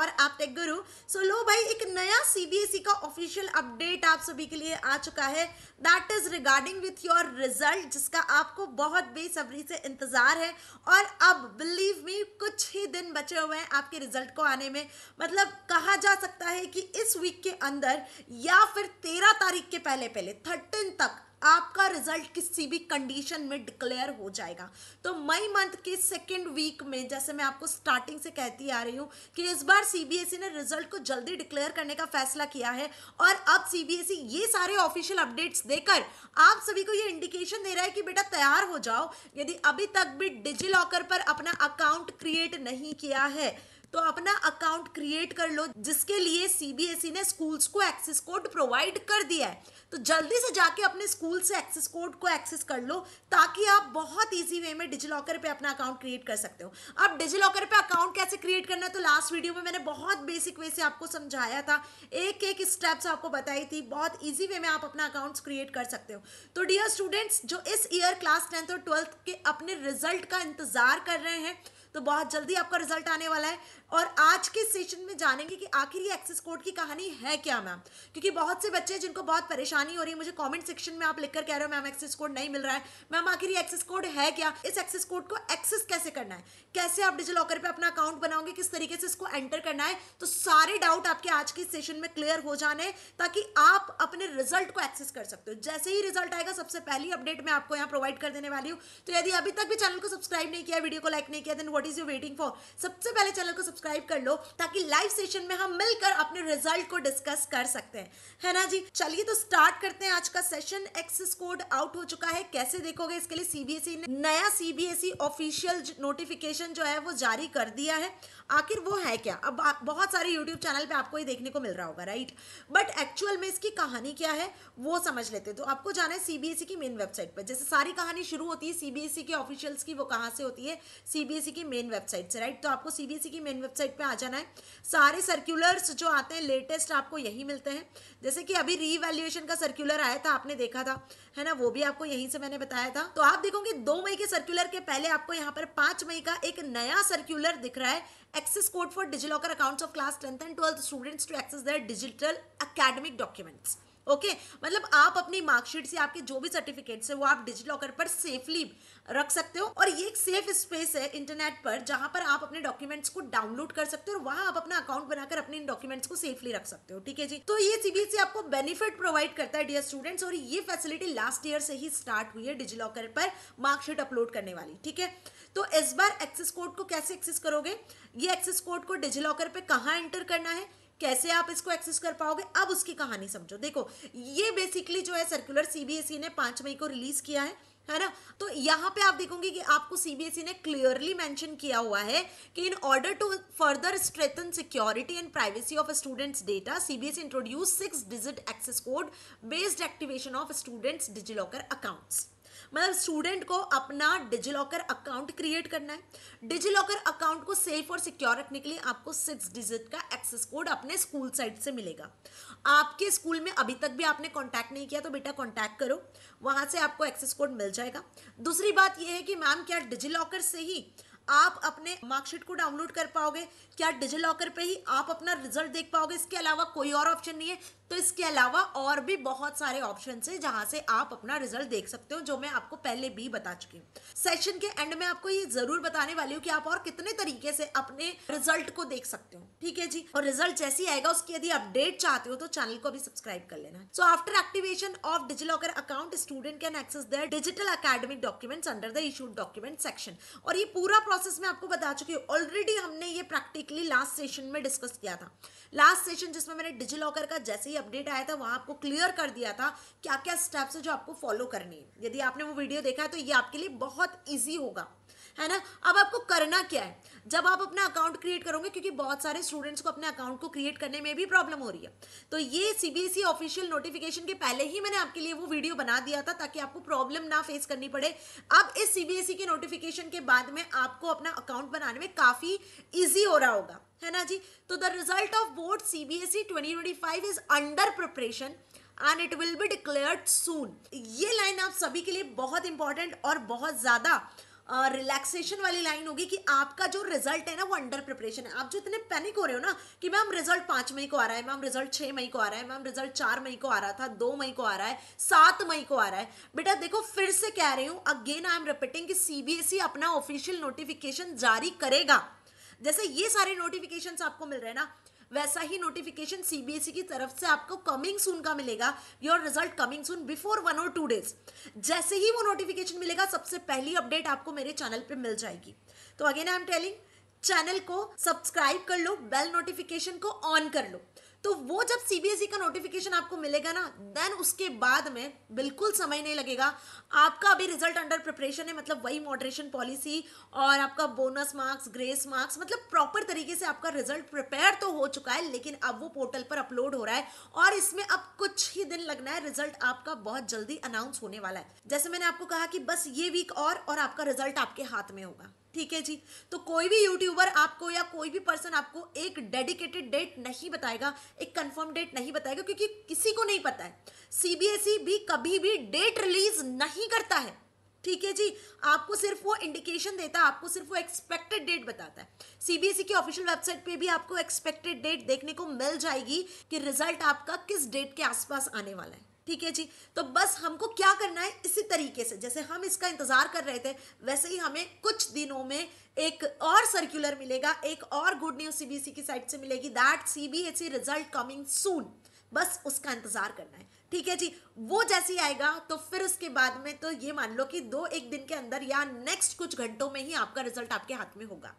और आप टेक गुरु। सो लो भाई, एक नया सीबीएसई का ऑफिशियल अपडेट आप सभी के लिए आ चुका है, that is regarding with your result, जिसका आपको बहुत बेसब्री से इंतजार है। और अब बिलीव मी, कुछ ही दिन बचे हुए हैं आपके रिजल्ट को आने में। मतलब कहा जा सकता है कि इस वीक के अंदर या फिर 13 तारीख के पहले पहले 13 तक आपका रिजल्ट किसी भी कंडीशन में डिक्लेयर हो जाएगा। तो मई मंथ के सेकेंड वीक में, जैसे मैं आपको स्टार्टिंग से कहती आ रही हूं कि इस बार सीबीएसई ने रिजल्ट को जल्दी डिक्लेयर करने का फैसला किया है। और अब सीबीएसई ये सारे ऑफिशियल अपडेट्स देकर आप सभी को ये इंडिकेशन दे रहा है कि बेटा तैयार हो जाओ। यदि अभी तक भी डिजी लॉकर पर अपना अकाउंट क्रिएट नहीं किया है तो अपना अकाउंट क्रिएट कर लो, जिसके लिए सीबीएसई ने स्कूल्स को एक्सेस कोड प्रोवाइड कर दिया है। तो जल्दी से जाके अपने स्कूल से एक्सेस कोड को एक्सेस कर लो, ताकि आप बहुत इजी वे में डिजिलॉकर पे अपना अकाउंट क्रिएट कर सकते हो। अब डिजिलॉकर पे अकाउंट कैसे क्रिएट करना है, तो लास्ट वीडियो में मैंने बहुत बेसिक वे से आपको समझाया था, एक एक स्टेप्स आपको बताई थी। बहुत ईजी वे में आप अपना अकाउंट क्रिएट कर सकते हो। तो डियर स्टूडेंट्स, जो इस ईयर क्लास 10th और 12th के अपने रिजल्ट का इंतजार कर रहे हैं, तो बहुत जल्दी आपका रिजल्ट आने वाला है। और आज के सेशन में जानेंगे कि आखिर ये एक्सेस कोड की कहानी है क्या मैम, क्योंकि बहुत से बच्चे जिनको बहुत परेशानी हो रही है, मुझे कमेंट सेक्शन में आप लिखकर कह रहे हो मैम एक्सेस कोड नहीं मिल रहा है। मैम आखिर ये एक्सेस कोड है क्या, इस एक्सेस कोड को एक्सेस कैसे करना है, कैसे आप डिजिलॉकर पे अपना अकाउंट बनाओगे, किस तरीके से इसको एंटर करना है। तो सारे डाउट आपके आज के सेशन में क्लियर हो जाने, ताकि आप अपने रिजल्ट को एक्सेस कर सकते हो। जैसे ही रिजल्ट आएगा, सबसे पहली अपडेट मैं आपको यहाँ प्रोवाइड कर देने वाली हूँ। तो यदि अभी तक भी चैनल को सब्सक्राइब नहीं किया, वीडियो को लाइक नहीं किया, then what is your waiting for. सबसे पहले चैनल को सब्सक्राइब कर लो, ताकि लाइव सेशन में हम मिलकर अपने रिजल्ट को डिस्कस कर सकते हैं, है ना जी। चलिए तो स्टार्ट करते हैं आज का सेशन। एक्सेस कोड आउट हो चुका है, कैसे देखोगे, इसके लिए सीबीएसई ने नया सीबीएसई ऑफिशियल नोटिफिकेशन जो है वो जारी कर दिया है। आखिर वो है क्या, अब बहुत सारे यूट्यूब चैनल पे आपको ये देखने को मिल रहा होगा, राइट। बट एक्चुअल में इसकी कहानी क्या है वो समझ लेते हैं। तो आपको जाना है सीबीएसई की मेन वेबसाइट पर। जैसे सारी कहानी शुरू होती है सीबीएसई के ऑफिशियल्स की, वो कहाँ से होती है, सीबीएसई की मेन वेबसाइट से, राइट। तो आपको सीबीएसई की मेन वेबसाइट पे आ जाना है। सारे सर्कुलर्स जो आते हैं लेटेस्ट आपको यही मिलते हैं। जैसे कि अभी रीवैल्यूएशन का सर्कुलर आया था, आपने देखा था, है ना, वो भी आपको यहीं से मैंने बताया था। तो आप देखोगे 2 मई के सर्कुलर के पहले आपको यहाँ पर 5 मई का एक नया सर्कुलर दिख रहा है, access code for DigiLocker accounts of class 10th and 12th students to access their digital academic documents. Okay, मतलब आप अपनी मार्कशीट से आपके जो भी सर्टिफिकेट्स है वो आप डिजिलॉकर पर सेफली रख सकते हो। और ये एक सेफ स्पेस है इंटरनेट पर, जहां पर आप अपने डॉक्यूमेंट्स को डाउनलोड कर सकते हो और वहां आप अपना अकाउंट बनाकर अपने इन डॉक्यूमेंट्स को सेफली रख सकते हो, ठीक है जी। तो ये सीबीएसई आपको बेनिफिट प्रोवाइड करता है डियर स्टूडेंट्स, और ये फैसिलिटी लास्ट ईयर से ही स्टार्ट हुई है डिजिलॉकर पर मार्कशीट अपलोड करने वाली, ठीक है। तो इस बार एक्सेस कोड को कैसे एक्सेस करोगे, ये एक्सेस कोड को डिजिलॉकर पे कहाँ एंटर करना है, कैसे आप इसको एक्सेस कर पाओगे, अब उसकी कहानी समझो। देखो, ये बेसिकली जो है सर्कुलर सीबीएसई ने 5 मई को रिलीज किया है ना। तो यहाँ पे आप देखोगे कि आपको सीबीएसई ने क्लियरली मेंशन किया हुआ है कि in order to further strengthen security and privacy of students data, CBSE introduce 6 digit access code based activation of students DigiLocker accounts. मतलब स्टूडेंट को अपना डिजिलॉकर अकाउंट क्रिएट करना है। डिजिलॉकर अकाउंट को सेफ और सिक्योर रखने के लिए आपको 6 डिजिट का एक्सेस कोड अपने स्कूल साइट से मिलेगा। आपके स्कूल में अभी तक भी आपने कांटेक्ट नहीं किया तो बेटा कांटेक्ट करो, वहां से आपको एक्सेस कोड मिल जाएगा। दूसरी बात यह है कि मैम क्या डिजिलॉकर से ही आप अपने मार्कशीट को डाउनलोड कर पाओगे, क्या डिजिलॉकर पे ही आप अपना रिजल्ट देख पाओगे, इसके अलावा कोई और ऑप्शन नहीं है। तो इसके अलावा और भी बहुत सारे ऑप्शन है जहां से आप अपना रिजल्ट देख सकते हो, जो मैं आपको पहले भी बता चुकी हूँ। सेशन के एंड में आपको ये जरूर बताने वाली हूँ कि आप और कितने तरीके से अपने रिजल्ट को देख सकते हो, ठीक है जी। और रिजल्ट जैसे ही आएगा उसकी यदि अपडेट चाहते हो तो चैनल को भी सब्सक्राइब कर लेना। So after activation of DigiLocker account, student can access their digital academic documents under the issued document section. और ये पूरा प्रोसेस मैं आपको बता चुकी हूँ ऑलरेडी, हमने ये प्रैक्टिकली लास्ट सेशन में डिस्कस किया था। लास्ट सेशन जिसमें मैंने डिजिलॉकर का जैसे ही अपडेट आया था वहां आपको क्लियर कर दिया था क्या क्या स्टेप्स है जो आपको फॉलो करनी है। यदि आपने वो वीडियो देखा है तो ये आपके लिए बहुत इजी होगा, है ना। अब आपको करना क्या है, जब आप अपना अकाउंट क्रिएट करोगे, क्योंकि बहुत सारे स्टूडेंट्स को अपने अकाउंट को क्रिएट करने में भी प्रॉब्लम हो रही है, तो ये सीबीएसई ऑफिशियल नोटिफिकेशन के पहले ही मैंने आपके लिए वो वीडियो बना दिया था ताकि आपको प्रॉब्लम ना फेस करनी पड़े। अब इस सीबीएसई के नोटिफिकेशन के बाद में आपको अपना अकाउंट बनाने में काफी ईजी हो रहा होगा, है ना जी। तो the result of board CBSE 2025 is under preparation and it will be declared soon. ये लाइन आप सभी के लिए बहुत इंपॉर्टेंट और बहुत ज्यादा रिलैक्सेशन वाली लाइन होगी कि आपका जो रिजल्ट है ना वो अंडर प्रिपरेशन है। आप जो इतने पैनिक हो रहे हो ना कि मैम रिजल्ट 5 मई को आ रहा है, मैम रिजल्ट 6 मई को आ रहा है, मैम रिजल्ट 4 मई को आ रहा था, 2 मई को आ रहा है, 7 मई को आ रहा है। बेटा देखो फिर से कह रही हूं, अगेन आई एम रिपीटिंग कि सीबीएसई अपना ऑफिशियल नोटिफिकेशन जारी करेगा। जैसे ये सारे नोटिफिकेशंस आपको मिल रहे हैं ना, वैसा ही नोटिफिकेशन सीबीएसई की तरफ से आपको कमिंग सून का मिलेगा। Your result coming soon before 1 और 2 डेज। जैसे ही वो नोटिफिकेशन मिलेगा सबसे पहली अपडेट आपको मेरे चैनल पे मिल जाएगी। तो again I am telling, channel को सब्सक्राइब कर लो, बेल नोटिफिकेशन को ऑन कर लो। तो वो जब सीबीएसई का नोटिफिकेशन आपको मिलेगा ना, देन उसके बाद में बिल्कुल समय नहीं लगेगा। आपका अभी रिजल्ट अंडर प्रिपरेशन है, मतलब वही मॉडरेशन पॉलिसी और आपका बोनस मार्क्स, ग्रेस मार्क्स, मतलब प्रॉपर तरीके से आपका रिजल्ट प्रिपेयर तो हो चुका है, लेकिन अब वो पोर्टल पर अपलोड हो रहा है और इसमें अब कुछ ही दिन लगना है। रिजल्ट आपका बहुत जल्दी अनाउंस होने वाला है। जैसे मैंने आपको कहा कि बस ये वीक और आपका रिजल्ट आपके हाथ में होगा। ठीक है जी। तो कोई भी यूट्यूबर आपको या कोई भी पर्सन आपको एक डेडिकेटेड डेट नहीं बताएगा, एक कंफर्म डेट नहीं बताएगा, क्योंकि किसी को नहीं पता है। सीबीएसई भी कभी भी डेट रिलीज नहीं करता है। ठीक है जी। आपको सिर्फ वो इंडिकेशन देता है, आपको सिर्फ वो एक्सपेक्टेड डेट बताता है। सीबीएसई की ऑफिशियल वेबसाइट पे भी आपको एक्सपेक्टेड डेट देखने को मिल जाएगी कि रिजल्ट आपका किस डेट के आसपास आने वाला है। ठीक है जी। तो बस हमको क्या करना है, इसी तरीके से जैसे हम इसका इंतजार कर रहे थे, वैसे ही हमें कुछ दिनों में एक और सर्कुलर मिलेगा, एक और गुड न्यूज सीबीएसई की साइट से मिलेगी, that CBSE result coming soon. बस उसका इंतजार करना है। ठीक है जी। वो जैसे ही आएगा तो फिर उसके बाद में तो ये मान लो कि 2-1 दिन के अंदर या नेक्स्ट कुछ घंटों में ही आपका रिजल्ट आपके हाथ में होगा।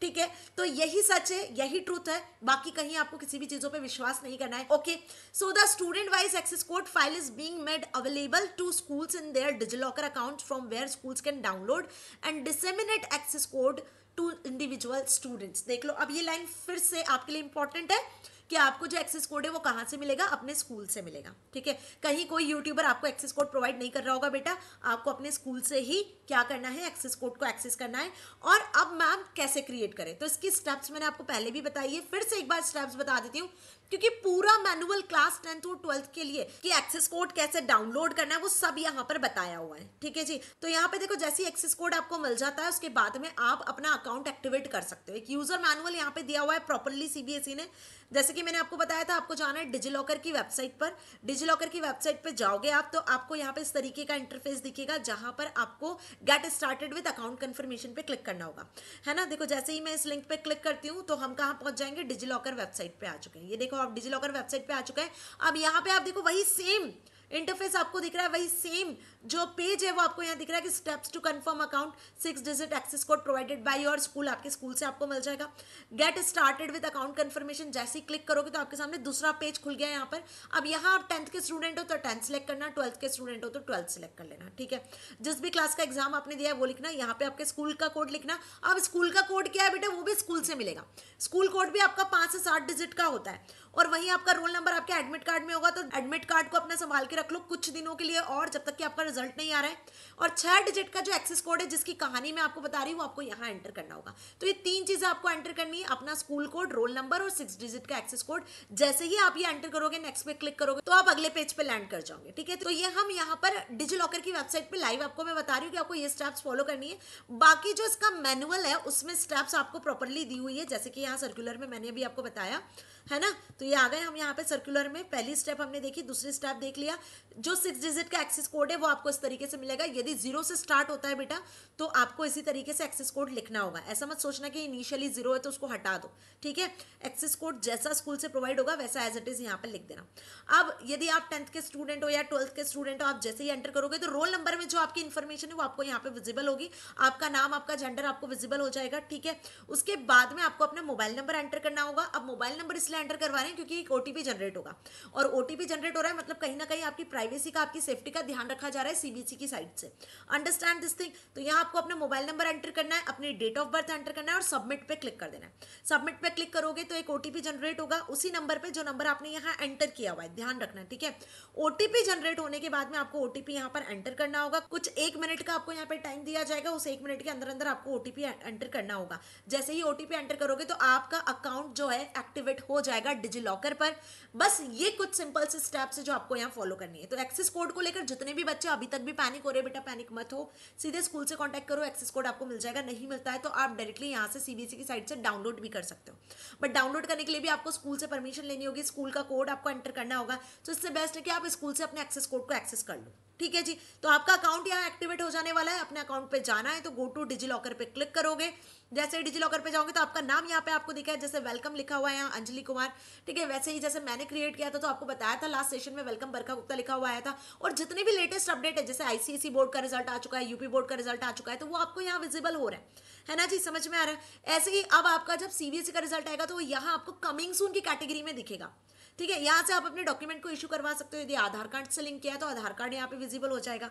ठीक है। तो यही सच है, यही ट्रूथ है, बाकी कहीं आपको किसी भी चीजों पे विश्वास नहीं करना है। Okay. So the student wise access code file is being made available to schools in their DigiLocker account from where schools can download and disseminate access code to individual students. देख लो, अब ये लाइन फिर से आपके लिए important है कि आपको जो एक्सेस कोड है वो कहाँ से मिलेगा, अपने स्कूल से मिलेगा। ठीक है। कहीं कोई यूट्यूबर आपको एक्सेस कोड प्रोवाइड नहीं कर रहा होगा बेटा, आपको अपने स्कूल से ही क्या करना है, एक्सेस कोड को एक्सेस करना है। और अब मैम कैसे क्रिएट करें, तो इसकी स्टेप्स मैंने आपको पहले भी बताई है, फिर से एक बार स्टेप्स बता देती हूँ, क्योंकि पूरा मैनुअल क्लास 10th और 12th के लिए कि एक्सेस कोड कैसे डाउनलोड करना है वो सब यहाँ पर बताया हुआ है। ठीक है जी। तो यहाँ पे देखो, जैसे एक्सेस कोड आपको मिल जाता है उसके बाद में आप अपना अकाउंट एक्टिवेट कर सकते हो। एक यूजर मैनुअल यहाँ पे दिया हुआ है प्रॉपरली सीबीएसई ने। जैसे कि मैंने आपको बताया था, आपको जाना है डिजिलॉकर की वेबसाइट पर। डिजिलॉकर की वेबसाइट पर जाओगे आप तो आपको यहाँ पे इस तरीके का इंटरफेस दिखेगा, जहां पर आपको gate started with account confirmation पे क्लिक करना होगा, है ना। देखो जैसे ही मैं इस लिंक पे क्लिक करती हूँ तो हम कहाँ पहुंच जाएंगे, डिजिलॉकर वेबसाइट पे आ चुके हैं। ये देखो आप डिजिलॉकर वेबसाइट पे आ चुके हैं। अब यहाँ पे आप देखो वही सेम इंटरफेस आपको दिख रहा है, वही सेम जो पेज है वो आपको यहाँ दिख रहा है कि steps to confirm account, 6 digit access code provided by your school, आपके स्कूल से आपको मिल जाएगा। Get started with account confirmation, जैसे ही क्लिक करोगे तो आपके सामने दूसरा पेज खुल गया यहाँ पर। अब यहाँ आप 10th के स्टूडेंट हो तो 10th सेलेक्ट करना, 12th के स्टूडेंट हो तो 12th सेलेक्ट कर लेना। ठीक है। जिस भी क्लास का एग्जाम आपने दिया है वो लिखना, यहाँ पे आपके स्कूल का कोड लिखना। अब स्कूल का कोड क्या है बेटा, वो भी स्कूल से मिलेगा। स्कूल कोड भी आपका 5 से 7 डिजिट का होता है। और वहीं आपका रोल नंबर आपके एडमिट कार्ड में होगा, तो एडमिट कार्ड को अपना संभाल के रख लो कुछ दिनों के लिए, और जब तक कि आपका रिजल्ट नहीं आ रहा है। और 6 डिजिट का जो एक्सेस कोड है, जिसकी कहानी मैं आपको बता रही हूँ, वो आपको यहाँ एंटर करना होगा। तो ये 3 चीजें आपको एंटर करनी है, अपना स्कूल कोड, रोल नंबर और 6 डिजिट का एक्सेस कोड। जैसे ही आप ये एंटर करोगे, नेक्स्ट पे क्लिक करोगे, तो आप अगले पेज पे लैंड कर जाओगे। ठीक है। तो ये हम यहाँ पर डिजिलॉकर की वेबसाइट पे लाइव आपको मैं बता रही हूँ कि आपको ये स्टेप्स फॉलो करनी है। बाकी जो इसका मैनुअल है उसमें स्टेप्स आपको प्रॉपरली दी हुई है, जैसे कि यहाँ सर्कुलर में मैंने अभी आपको बताया, है ना। तो ये आ गए हम यहाँ पे सर्कुलर में। पहली स्टेप हमने देखी, दूसरी स्टेप देख लिया। जो 6 डिजिट का एक्सेस कोड है वो आपको इस तरीके से मिलेगा। यदि 0 से स्टार्ट होता है बेटा तो आपको इसी तरीके से एक्सेस कोड लिखना होगा। ऐसा मत सोचना कि इनिशियली 0 है तो उसको हटा दो। ठीक है। एक्सेस कोड जैसा स्कूल से प्रोवाइड होगा वैसा एज इट इज यहाँ पर लिख देना। अब यदि आप 10th के स्टूडेंट हो या 12th के स्टूडेंट हो, आप जैसे ही एंटर करोगे तो रोल नंबर में जो आपकी इन्फॉर्मेशन है वो आपको यहाँ पे विजिबल होगी। आपका नाम, आपका जेंडर आपको विजिबल हो जाएगा। ठीक है। उसके बाद में आपको अपना मोबाइल नंबर एंटर करना होगा। अब मोबाइल नंबर इसलिए एंटर करवा रहे हैं क्योंकि एक ओटीपी जनरेट होगा, और ओटीपी जनरेट हो रहा है मतलब कहीं ना कहीं आपकी प्राइवेसी का, आपकी सेफ्टी का ध्यान रखा जा रहा है सीबीएसई की साइड से। Understand this thing. तो यहाँ आपको अपना मोबाइल नंबर एंटर करना है, अपनी डेट ऑफ बर्थ एंटर करना है और सबमिट पे क्लिक कर देना है। सबमिट पे क्लिक करोगे तो एक ओटीपी जनरेट होगा उसी नंबर पे जो नंबर आपने यहाँ एंटर किया हुआ है, ध्यान रखना। ठीक है। ओटीपी जनरेट होने के बाद में आपको ओटीपी यहाँ पर एंटर करना होगा। कुछ 1 मिनट का आपको यहाँ पे टाइम दिया जाएगा, उस 1 मिनट के अंदर आपको ओटीपी एंटर करना होगा। जैसे ही ओटीपी एंटर करोगे तो आपका अकाउंट जो है एक्टिवेट हो जाएगा डिजिलॉकर पर। बस ये कुछ सिंपल से स्टेप्स है जो आपको यहाँ फॉलो करनी है। तो एक्सेस कोड को लेकर जितने भी बच्चे अभी तक भी पैनिक हो रहे हैं, बेटा पैनिक मत हो, सीधे स्कूल से कांटेक्ट करो, एक्सेस कोड आपको मिल जाएगा। नहीं मिलता है तो आप डायरेक्टली यहाँ से सीबीएसई की साइट से डाउनलोड भी कर सकते हो, बट डाउनलोड करने के लिए भी आपको स्कूल से परमिशन लेनी होगी, स्कूल का कोड आपको एंटर करना होगा। तो इससे बेस्ट है कि आप स्कूल से अपने एक्सेस कोड को एक्सेस कर लो। ठीक है जी, तो आपका अकाउंट यहाँ एक्टिवेट हो जाने वाला है। अपने अकाउंट पे जाना है तो गो टू डिजिलॉकर पे क्लिक करोगे। जैसे ही डिजिलॉकर पे जाओगे तो आपका नाम यहाँ पे आपको दिखा है, जैसे वेलकम लिखा हुआ है यहाँ अंजलि कुमार। ठीक है, वैसे ही जैसे मैंने क्रिएट किया था तो आपको बताया था लास्ट सेशन में वेलकम बरखा गुप्ता लिखा हुआ आया था। और जितने भी लेटेस्ट अपडेट है, जैसे आईसीएसई बोर्ड का रिजल्ट आ चुका है, यूपी बोर्ड का रिजल्ट आ चुका है, तो वो आपको यहाँ विजिबल हो रहा है ना जी, समझ में आ रहा है। ऐसे ही अब आपका जब सीबीएसई का रिजल्ट आएगा तो यहाँ आपको कमिंग सून की कैटेगरी में दिखेगा। ठीक है, यहाँ से आप अपने डॉक्यूमेंट को इशू करवा सकते हो। यदि आधार कार्ड से लिंक किया है तो आधार कार्ड यहाँ पे विजिबल हो जाएगा।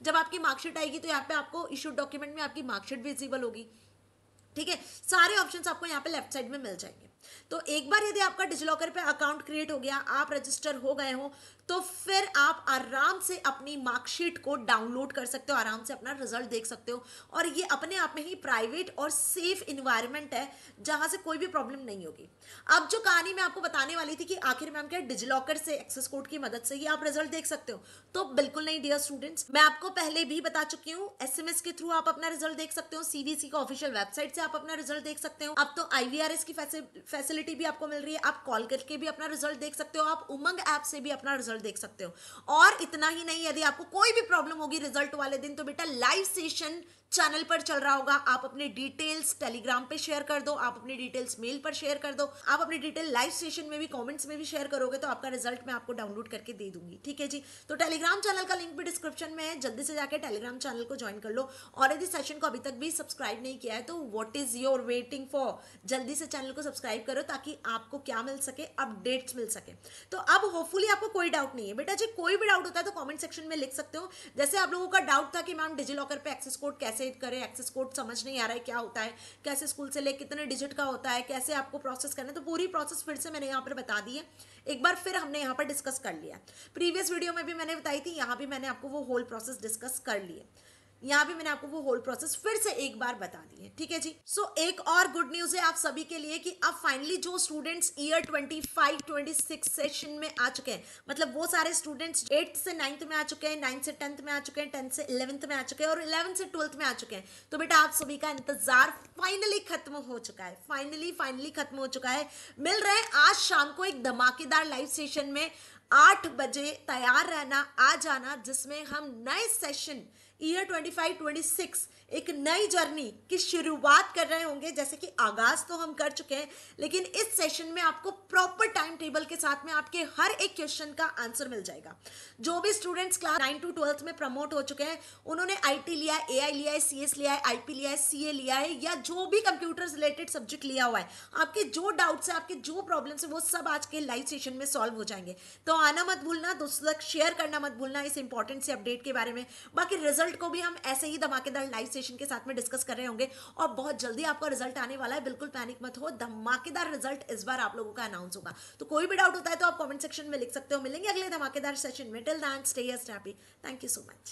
जब आपकी मार्कशीट आएगी तो यहाँ पे आपको इशूड डॉक्यूमेंट में आपकी मार्कशीट विजिबल होगी। ठीक है, सारे ऑप्शंस आपको यहाँ पे लेफ्ट साइड में मिल जाएंगे। तो एक बार यदि आपका डिजिलॉकर पे अकाउंट क्रिएट हो गया, आप रजिस्टर हो गए हो, तो फिर आप आराम से अपनी मार्कशीट को डाउनलोड कर सकते हो, आराम से अपना रिजल्ट देख सकते हो। और ये अपने आप में ही प्राइवेट और सेफ इन्वायरमेंट है जहां से कोई भी प्रॉब्लम नहीं होगी। अब जो कहानी मैं आपको बताने वाली थी कि आखिर मैम क्या डिजिलॉकर से एक्सेस कोड की मदद से ही आप रिजल्ट देख सकते हो, तो बिल्कुल नहीं डियर स्टूडेंट्स, मैं आपको पहले भी बता चुकी हूँ। एसएमएस के थ्रू आप अपना रिजल्ट देख सकते हो, सीबीएसई का ऑफिशियल वेबसाइट से आप अपना रिजल्ट देख सकते हो। अब तो आईवीआरएस की फैसिलिटी भी आपको मिल रही है, आप कॉल करके भी अपना रिजल्ट देख सकते हो, आप उमंग ऐप से भी अपना रिजल्ट देख सकते हो। और इतना ही नहीं, यदि आपको कोई भी प्रॉब्लम होगी रिजल्ट वाले दिन, तो बेटा लाइव सेशन चैनल पर चल रहा होगा, आप अपने डिटेल्स टेलीग्राम पे शेयर कर दो, आप अपनी डिटेल्स मेल पर शेयर कर दो, आप अपनी डिटेल लाइव सेशन में भी कमेंट्स में भी शेयर करोगे तो आपका रिजल्ट मैं आपको डाउनलोड करके दे दूंगी। ठीक है जी, तो टेलीग्राम चैनल का लिंक भी डिस्क्रिप्शन में है, जल्दी से जाकर टेलीग्राम चैनल को ज्वाइन कर लो। और यदि सेशन को अभी तक भी सब्सक्राइब नहीं किया है तो what is your waiting for, जल्दी से चैनल को सब्सक्राइब करो ताकि आपको क्या मिल सके, अपडेट्स मिल सके। तो अब होपफुली आपको कोई डाउट नहीं है बेटा जी, कोई भी डाउट होता है तो कमेंट सेक्शन में लिख सकते हो। जैसे आप लोगों का डाउट था कि मैम डिजिलॉकर पे एक्सेस कोड कैसे करें, एक्सेस कोड समझ नहीं आ रहा है क्या होता है, कैसे स्कूल से ले कितने डिजिट का होता है, कैसे आपको प्रोसेस करना है, तो पूरी प्रोसेस फिर से मैंने यहाँ पर बता दी है। एक बार फिर हमने यहाँ पर डिस्कस कर लिया, प्रीवियस वीडियो में भी मैंने बताई थी, यहाँ भी मैंने आपको वो होल प्रोसेस डिस्कस कर लिए, यहाँ भी मैंने आपको वो होल प्रोसेस फिर से एक बार बता दी है। ठीक है जी, सो एक और गुड न्यूज है आप सभी के लिए कि अब फाइनली जो स्टूडेंट्स ईयर 25-26 सेशन में आ चुके हैं, मतलब वो सारे स्टूडेंट्स 8th से 9th में आ चुके हैं, 9th से 10th में आ चुके हैं, 10th से 11th में आ चुके हैं और 11th से 12th में आ चुके हैं, तो बेटा आप सभी का इंतजार फाइनली खत्म हो चुका है, फाइनली खत्म हो चुका है। मिल रहे हैं आज शाम को एक धमाकेदार लाइव सेशन में 8 बजे, तैयार रहना, आ जाना, जिसमें हम नए सेशन ईयर 25-26 एक नई जर्नी की शुरुआत कर रहे होंगे। जैसे कि आगाज तो हम कर चुके हैं, लेकिन इस सेशन में आपको प्रॉपर टाइम टेबल के साथ में आपके हर एक क्वेश्चन का आंसर मिल जाएगा। जो भी स्टूडेंट्स क्लास 9 to 12th में प्रमोट हो चुके हैं, उन्होंने आईटी लिया है, एआई लिया है, सीएस लिया है, आईपी लिया है, सीए लिया है, या जो भी कंप्यूटर रिलेटेड सब्जेक्ट लिया हुआ है, आपके जो डाउट्स है, आपके जो प्रॉब्लम्स है, वो सब आज के लाइव सेशन में सॉल्व हो जाएंगे। तो आना मत भूलना, दोस्तों तक शेयर करना मत भूलना इस इंपॉर्टेंट से अपडेट के बारे में। बाकी रिजल्ट को भी हम ऐसे ही धमाकेदार लाइव सेशन के साथ में डिस्कस कर रहे होंगे और बहुत जल्दी आपका रिजल्ट आने वाला है। बिल्कुल पैनिक मत हो, धमाकेदार रिजल्ट इस बार आप लोगों का अनाउंस होगा। तो कोई भी डाउट होता है तो आप कमेंट सेक्शन में लिख सकते हो। मिलेंगे अगले धमाकेदार सेशन में। Till then stay happy. Thank you so much.